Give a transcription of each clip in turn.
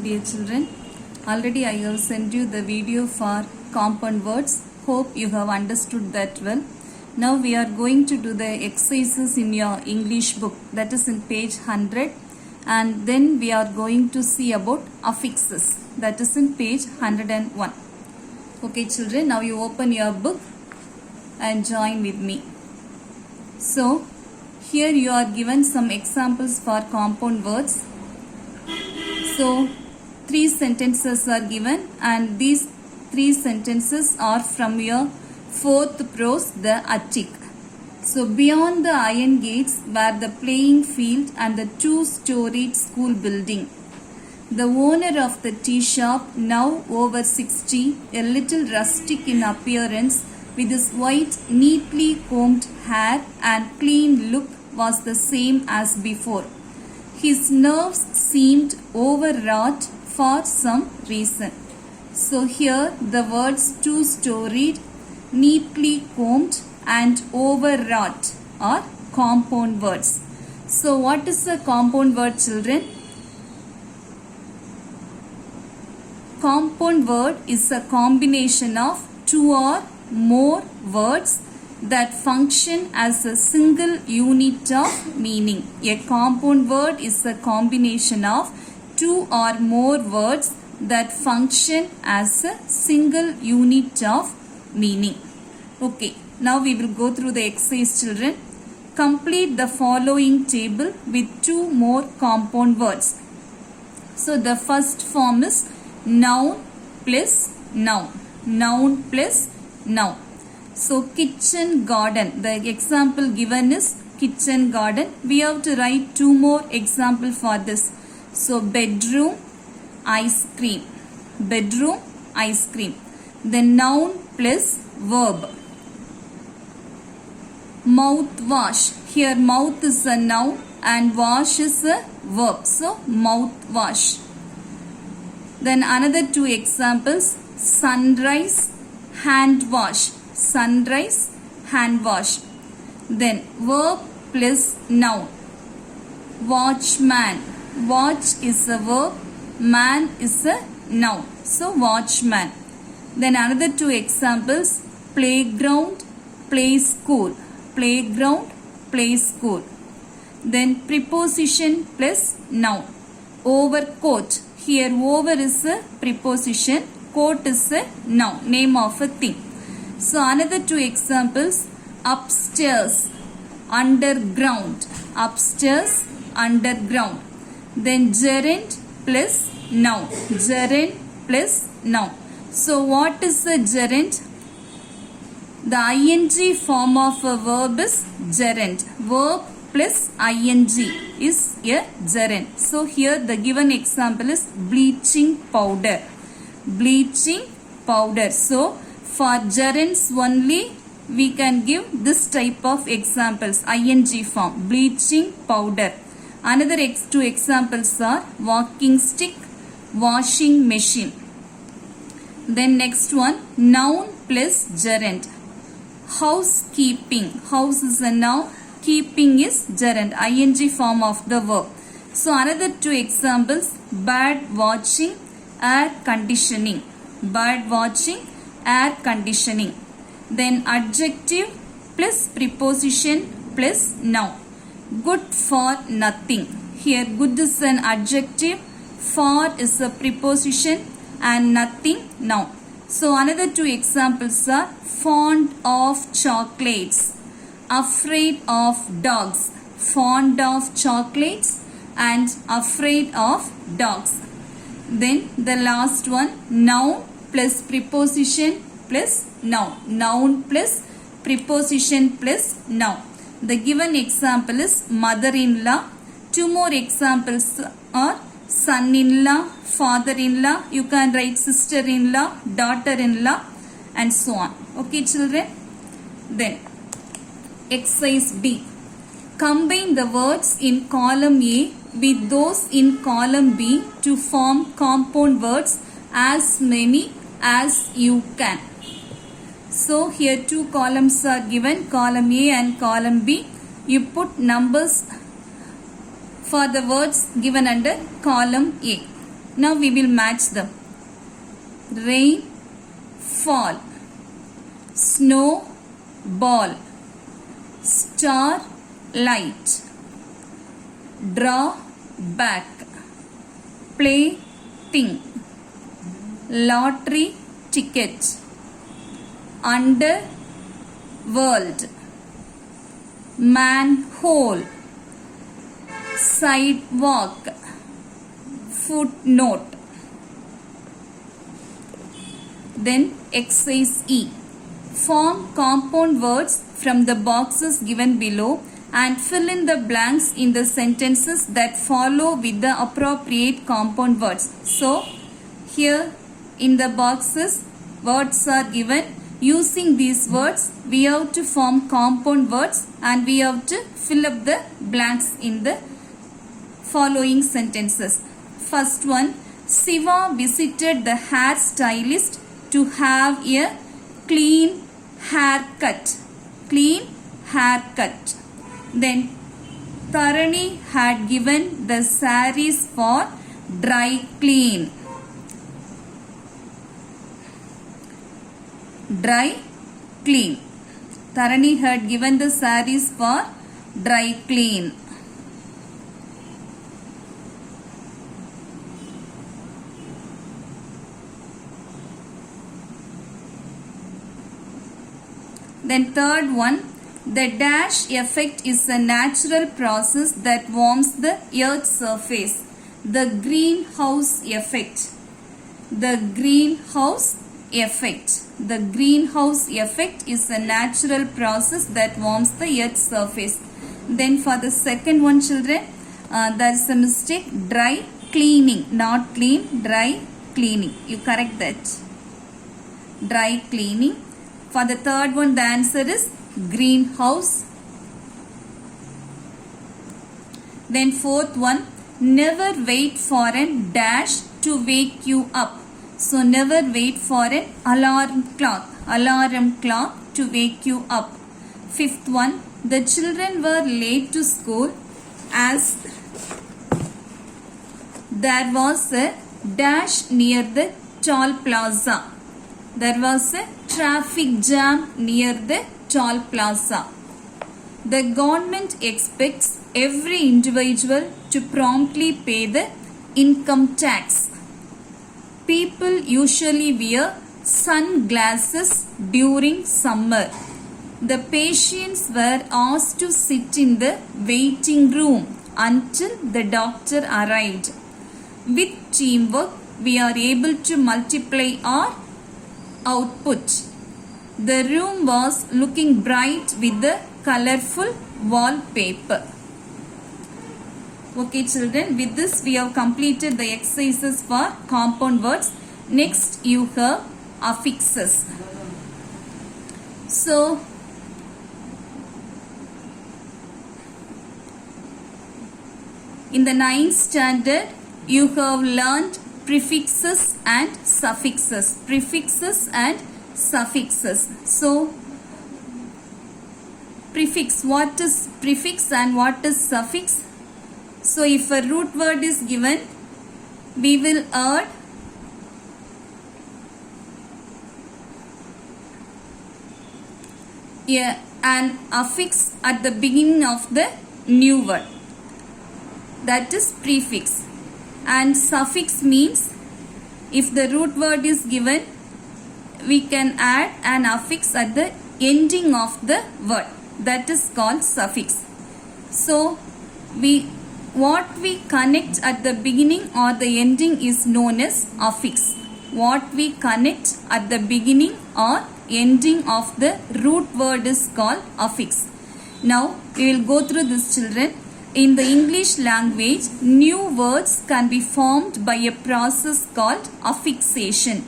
Dear children, already I have sent you the video for compound words. Hope you have understood that well. Now we are going to do the exercises in your English book, that is in page 100, and then we are going to see about affixes, that is in page 101. Okay children, now you open your book and join with me. So here you are given some examples for compound words. So 3 sentences are given, and these 3 sentences are from your 4th prose, the attic. So beyond the iron gates were the playing field and the 2-storied school building. The owner of the tea shop, now over 60, a little rustic in appearance, with his white, neatly combed hair and clean look, was the same as before. His nerves seemed overwrought for some reason. So here the words 2-storied, neatly combed and overwrought are compound words. So what is a compound word, children? Compound word is a combination of 2 or more words that function as a single unit of meaning. A compound word is a combination of 2 or more words that function as a single unit of meaning. Okay, now we will go through the exercise, children. Complete the following table with 2 more compound words. So the first form is noun plus noun. Noun plus noun. So kitchen garden, the example given is kitchen garden. We have to write 2 more example for this. So bedroom, ice cream. Bedroom, ice cream. Then noun plus verb. Mouthwash. Here mouth is a noun and wash is a verb. So mouthwash. Then another 2 examples. Sunrise, hand wash. Sunrise, hand wash. Then verb plus noun. Watchman. Watch is a verb, man is a noun. So watchman. Then another 2 examples. Playground, play school. Playground, play school. Then preposition plus noun. Overcoat. Here over is a preposition, coat is a noun, name of a thing. So another 2 examples. Upstairs, underground. Upstairs, underground. Then gerund plus noun. Gerund plus noun. So what is a gerund? The ing form of a verb is gerund. Verb plus ing is a gerund. So here the given example is bleaching powder. Bleaching powder. So for gerunds only we can give this type of examples, ing form, bleaching powder. Another 2 examples are walking stick, washing machine. Then next one, noun plus gerund. Housekeeping. House is a noun, keeping is gerund, ing form of the verb. So another 2 examples, bird watching, air conditioning. Bird watching, air conditioning. Then adjective plus preposition plus noun. Good for nothing. Here good is an adjective, for is a preposition and nothing noun. So another 2 examples are fond of chocolates, afraid of dogs. Fond of chocolates and afraid of dogs. Then the last one, noun plus preposition plus noun. Noun plus preposition plus noun. The given example is mother-in-law. 2 more examples are son-in-law, father-in-law. You can write sister-in-law, daughter-in-law and so on. Okay children. Then exercise B. Combine the words in column A with those in column B to form compound words, as many as you can. So here 2 columns are given, column A and column B. You put numbers for the words given under column A. Now we will match them. Rain, fall. Snow, ball. Star, light. Draw, back. Play, thing. Lottery, ticket. Under, world. Manhole. Sidewalk. Footnote. Then exercise E. Form compound words from the boxes given below and fill in the blanks in the sentences that follow with the appropriate compound words. So here in the boxes words are given. Using these words we have to form compound words and we have to fill up the blanks in the following sentences. First one, Siva visited the hair stylist to have a clean haircut. Clean haircut. Then Tharani had given the sarees for dry clean. Dry clean. Tharani had given the sarees for dry clean. Then third one, the dash effect is a natural process that warms the earth's surface. The greenhouse effect. The greenhouse effect. The greenhouse effect is a natural process that warms the earth's surface. Then for the second one, children, there is a mistake. Dry cleaning, not clean, dry cleaning. You correct that. Dry cleaning. For the third one, the answer is greenhouse. Then fourth one, never wait for a dash to wake you up. So never wait for an alarm clock to wake you up. Fifth one, the children were late to school as there was a dash near the toll plaza. There was a traffic jam near the toll plaza. The government expects every individual to promptly pay the income tax. People usually wear sunglasses during summer. The patients were asked to sit in the waiting room until the doctor arrived. With teamwork, we are able to multiply our output. The room was looking bright with the colorful wallpaper. Okay children, with this we have completed the exercises for compound words. Next you have affixes. So in the 9th standard you have learned prefixes and suffixes. Prefixes and suffixes. So prefix, what is prefix and what is suffix? So if a root word is given, we will add an affix at the beginning of the new word. That is prefix. And suffix means if the root word is given, we can add an affix at the ending of the word. That is called suffix. So what we connect at the beginning or the ending is known as affix. What we connect at the beginning or ending of the root word is called affix. Now we will go through this, children. In the English language, new words can be formed by a process called affixation.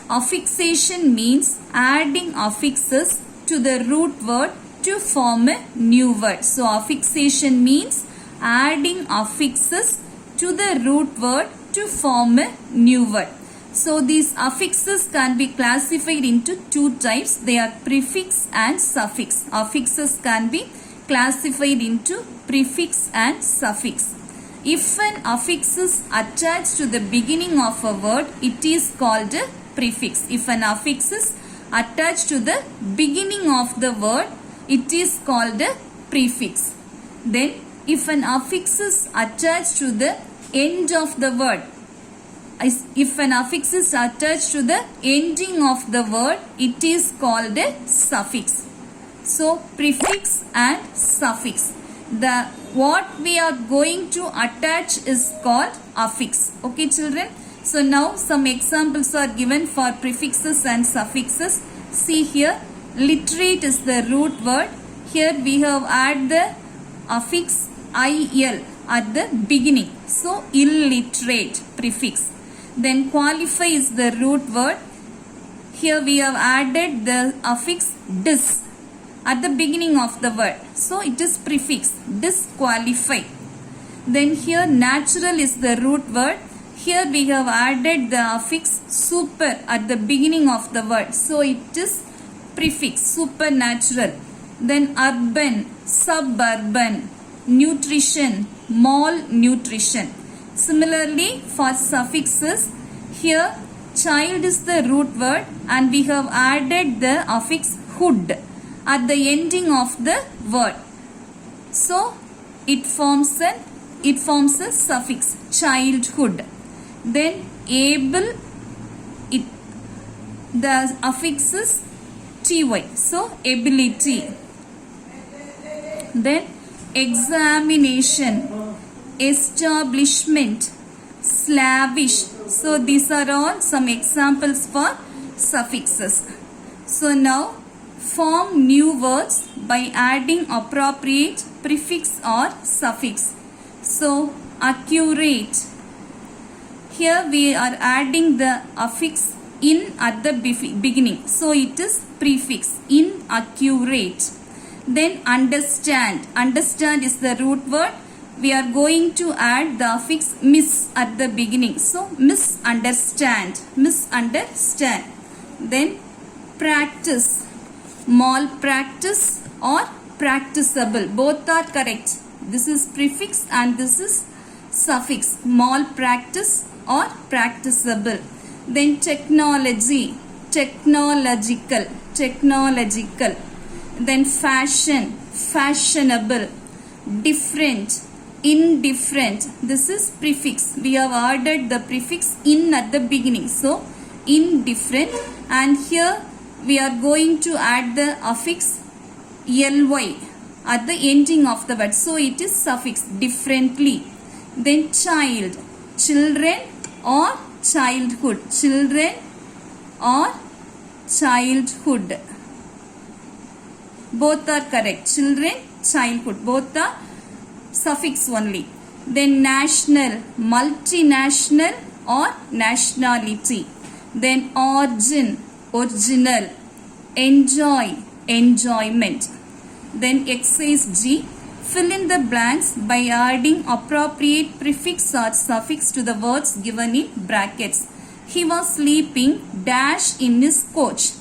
Affixation means adding affixes to the root word to form a new word. So affixation means adding affixes to the root word to form a new word. So these affixes can be classified into two types. They are prefix and suffix. Affixes can be classified into prefix and suffix. If an affix is attached to the beginning of a word, it is called a prefix. If an affix is attached to the beginning of the word, it is called a prefix. Then, if an affix is attached to the end of the word, if an affix is attached to the ending of the word, it is called a suffix. So, prefix and suffix. What we are going to attach is called affix. Okay, children. So, now some examples are given for prefixes and suffixes. See here, literate is the root word. Here we have added the affix il at the beginning. So, illiterate, prefix. Then qualify is the root word. Here we have added the affix dis at the beginning of the word. So, it is prefix, disqualify. Then here natural is the root word. Here we have added the affix super at the beginning of the word. So, it is prefix, supernatural. Then urban, suburban, nutrition, malnutrition. Similarly, for suffixes, here child is the root word and we have added the affix hood at the ending of the word. So, it forms a suffix, childhood. Then able, the affix is ty. So, ability. Then examination, establishment, slavish. So, these are all some examples for suffixes. So, now form new words by adding appropriate prefix or suffix. So, accurate. Here we are adding the affix in at the beginning. So, it is prefix, inaccurate. Then understand. Understand is the root word. We are going to add the affix miss at the beginning. So, misunderstand. Misunderstand. Then practice. Malpractice or practicable. Both are correct. This is prefix and this is suffix. Malpractice or practicable. Then technology. Technological. Technological. Then fashion. Fashionable. Different. Indifferent. This is prefix. We have added the prefix in at the beginning. So, indifferent. And here we are going to add the affix ly at the ending of the word. So, it is suffix, differently. Then child. Children or childhood. Children or childhood. Both are correct. Children, childhood. Both are suffix only. Then national, multinational or nationality. Then origin, original. Enjoy, enjoyment. Then exercise G. Fill in the blanks by adding appropriate prefix or suffix to the words given in brackets. He was sleeping dash in his coach.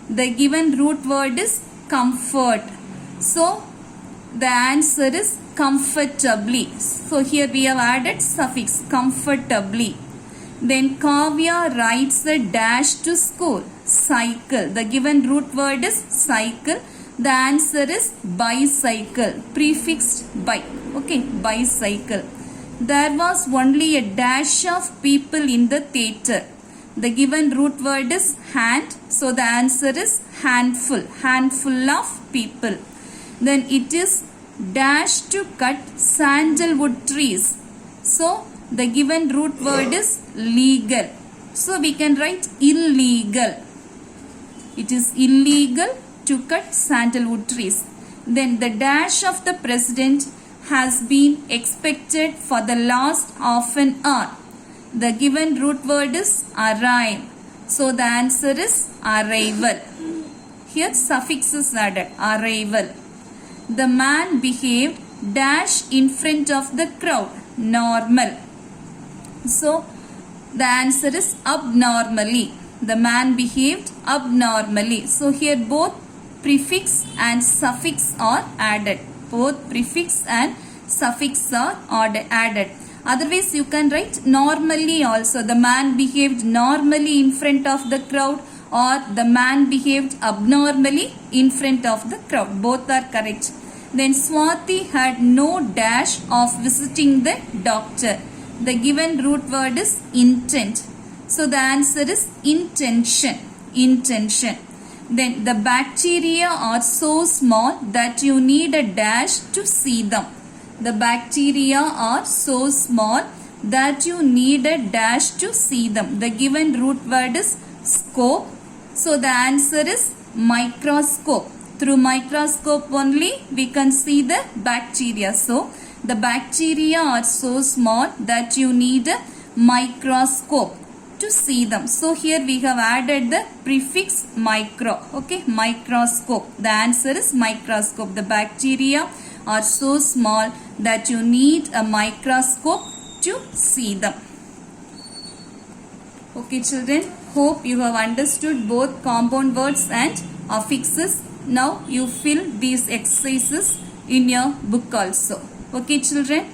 The given root word is comfort. So, the answer is comfortably. So, here we have added suffix comfortably. Then Kavya rides a dash to school. Cycle. The given root word is cycle. The answer is bicycle. Prefixed by. Okay, bicycle. There was only a dash of people in the theatre. The given root word is hand. So, the answer is handful. Handful of people. Then it is dash to cut sandalwood trees. So, the given root word is legal. So, we can write illegal. It is illegal to cut sandalwood trees. Then the dash of the president has been expected for the last half an hour. The given root word is arrive. So, the answer is arrival. Here suffix is added. Arrival. The man behaved dash in front of the crowd. Normal. So, the answer is abnormally. The man behaved abnormally. So, here both prefix and suffix are added. Both prefix and suffix are added. Otherwise, you can write normally also. The man behaved normally in front of the crowd, or the man behaved abnormally in front of the crowd. Both are correct. Then Swati had no dash of visiting the doctor. The given root word is intent. So the answer is intention. Intention. Then the bacteria are so small that you need a dash to see them. The bacteria are so small that you need a dash to see them. The given root word is scope. So the answer is microscope. Through microscope only we can see the bacteria. So the bacteria are so small that you need a microscope to see them. So here we have added the prefix micro. Okay, microscope. The answer is microscope. The bacteria are so small that you need a microscope to see them. Okay children, hope you have understood both compound words and affixes. Now you fill these exercises in your book also. Okay children.